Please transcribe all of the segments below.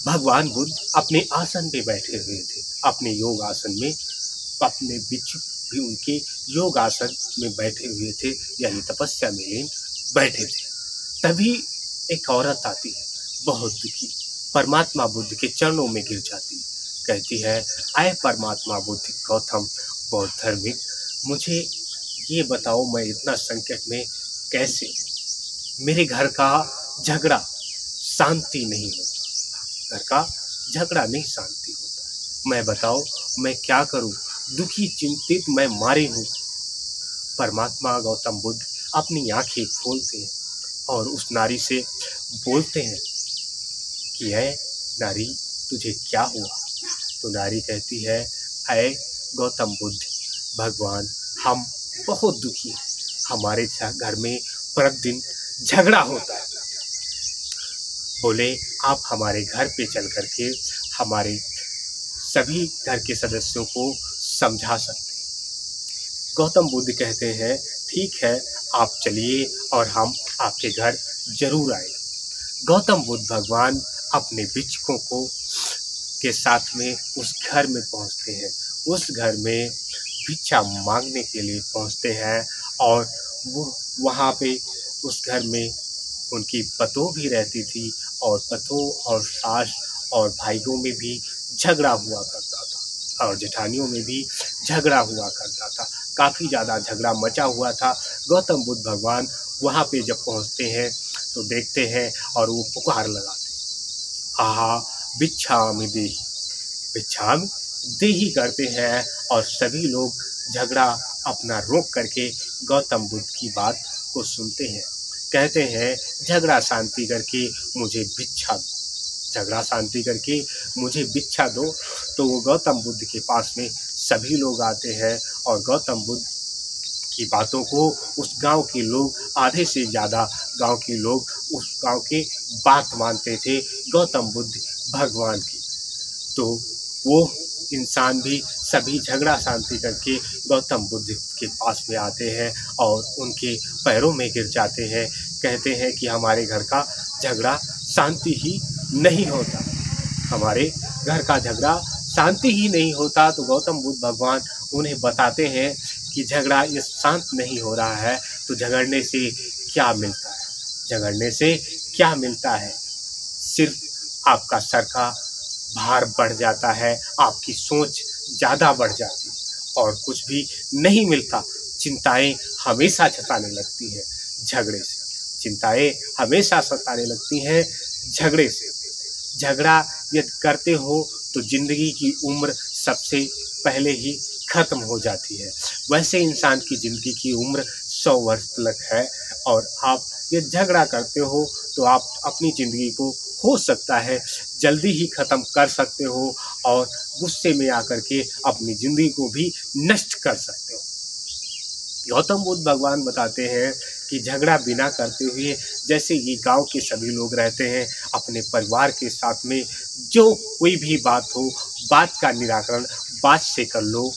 भगवान बुद्ध अपने आसन पे बैठे हुए थे, अपने योग आसन में। अपने बिच्छू भी उनके योग आसन में बैठे हुए थे, यानी तपस्या में लीन बैठे थे। तभी एक औरत आती है, बहुत दुखी, परमात्मा बुद्ध के चरणों में गिर जाती है। कहती है, आए परमात्मा बुद्ध गौतम बौद्ध धार्मिक, मुझे ये बताओ मैं इतना संकट में कैसे, मेरे घर का झगड़ा शांति नहीं होता, घर का झगड़ा नहीं शांति होता, मैं बताओ मैं क्या करूं, दुखी चिंतित मैं मारे हूं। परमात्मा गौतम बुद्ध अपनी आंखें खोलते हैं और उस नारी से बोलते हैं कि है नारी, तुझे क्या हुआ। तो नारी कहती है, अय गौतम बुद्ध भगवान, हम बहुत दुखी हैं, हमारे घर में प्रतिदिन झगड़ा होता है। बोले, आप हमारे घर पे चल करके हमारे सभी घर के सदस्यों को समझा सकते हैं। गौतम बुद्ध कहते हैं, ठीक है, आप चलिए और हम आपके घर जरूर आए। गौतम बुद्ध भगवान अपने भिक्षुकों को के साथ में उस घर में पहुंचते हैं। उस घर में भिक्षा मांगने के लिए पहुंचते हैं और वो वहाँ पे उस घर में उनकी पतोह भी रहती थी और पतोह और सास और भाइयों में भी झगड़ा हुआ करता था और जेठानियों में भी झगड़ा हुआ करता था। काफ़ी ज़्यादा झगड़ा मचा हुआ था। गौतम बुद्ध भगवान वहाँ पे जब पहुँचते हैं तो देखते हैं और वो पुकार लगाते हैं, आहा भिक्षामि देहि, भिक्षामि देहि करते हैं और सभी लोग झगड़ा अपना रोक करके गौतम बुद्ध की बात को सुनते हैं। कहते हैं, झगड़ा शांति करके मुझे भिक्षा दो, झगड़ा शांति करके मुझे भिक्षा दो। तो वो गौतम बुद्ध के पास में सभी लोग आते हैं और गौतम बुद्ध की बातों को उस गांव के लोग, आधे से ज़्यादा गांव के लोग उस गांव के बात मानते थे गौतम बुद्ध भगवान की। तो वो इंसान भी सभी झगड़ा शांति करके गौतम बुद्ध के पास में आते हैं और उनके पैरों में गिर जाते हैं। कहते हैं कि हमारे घर का झगड़ा शांति ही नहीं होता, हमारे घर का झगड़ा शांति ही नहीं होता। तो गौतम बुद्ध भगवान उन्हें बताते हैं कि झगड़ा ये शांत नहीं हो रहा है, तो झगड़ने से क्या मिलता है, झगड़ने से क्या मिलता है, सिर्फ आपका सर का भार बढ़ जाता है, आपकी सोच ज़्यादा बढ़ जाती है और कुछ भी नहीं मिलता। चिंताएं हमेशा सताने लगती हैं झगड़े से, चिंताएं हमेशा सताने लगती हैं झगड़े से। झगड़ा यदि करते हो तो ज़िंदगी की उम्र सबसे पहले ही ख़त्म हो जाती है। वैसे इंसान की ज़िंदगी की उम्र 100 वर्ष तक है और आप ये झगड़ा करते हो तो आप अपनी ज़िंदगी को हो सकता है जल्दी ही ख़त्म कर सकते हो और गुस्से में आकर के अपनी ज़िंदगी को भी नष्ट कर सकते हो। गौतम बुद्ध भगवान बताते हैं कि झगड़ा बिना करते हुए, जैसे ये गांव के सभी लोग रहते हैं अपने परिवार के साथ में, जो कोई भी बात हो, बात का निराकरण बात से कर लो,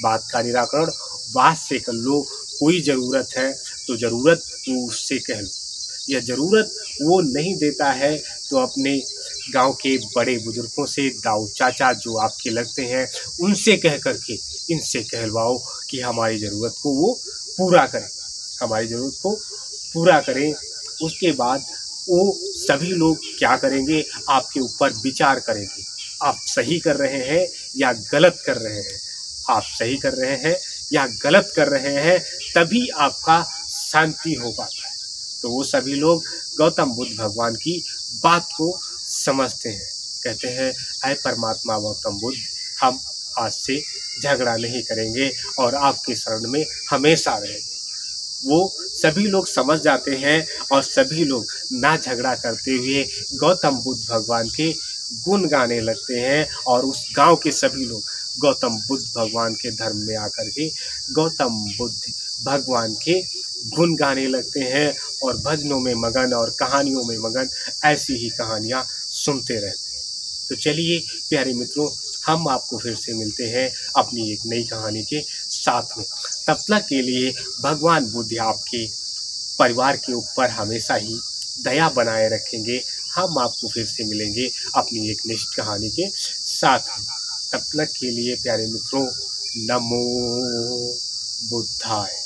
बात का निराकरण बात से कर लो। कोई ज़रूरत है तो ज़रूरत वो उससे कह लो, यह ज़रूरत वो नहीं देता है तो अपने गांव के बड़े बुजुर्गों से, दाऊ चाचा जो आपके लगते हैं, उनसे कह करके इनसे कहलवाओ कि हमारी ज़रूरत को वो पूरा करें, हमारी ज़रूरत को पूरा करें। उसके बाद वो सभी लोग क्या करेंगे, आपके ऊपर विचार करेंगे, आप सही कर रहे हैं या गलत कर रहे हैं, आप सही कर रहे हैं या गलत कर रहे हैं, तभी आपका शांति हो पाता है। तो वो सभी लोग गौतम बुद्ध भगवान की बात को समझते हैं। कहते हैं, ऐ परमात्मा गौतम बुद्ध, हम आज से झगड़ा नहीं करेंगे और आपके शरण में हमेशा रहेंगे। वो सभी लोग समझ जाते हैं और सभी लोग ना झगड़ा करते हुए गौतम बुद्ध भगवान के गुण गाने लगते हैं और उस गांव के सभी लोग गौतम बुद्ध भगवान के धर्म में आकर के गौतम बुद्ध भगवान के गुण गाने लगते हैं और भजनों में मगन और कहानियों में मगन ऐसी ही कहानियाँ सुनते रहते हैं। तो चलिए प्यारे मित्रों, हम आपको फिर से मिलते हैं अपनी एक नई कहानी के साथ में। तब तक के लिए भगवान बुद्ध आपके परिवार के ऊपर हमेशा ही दया बनाए रखेंगे, हम आपको फिर से मिलेंगे अपनी एक नेक्स्ट कहानी के साथ में। तब तक के लिए प्यारे मित्रों, नमो बुद्धाय।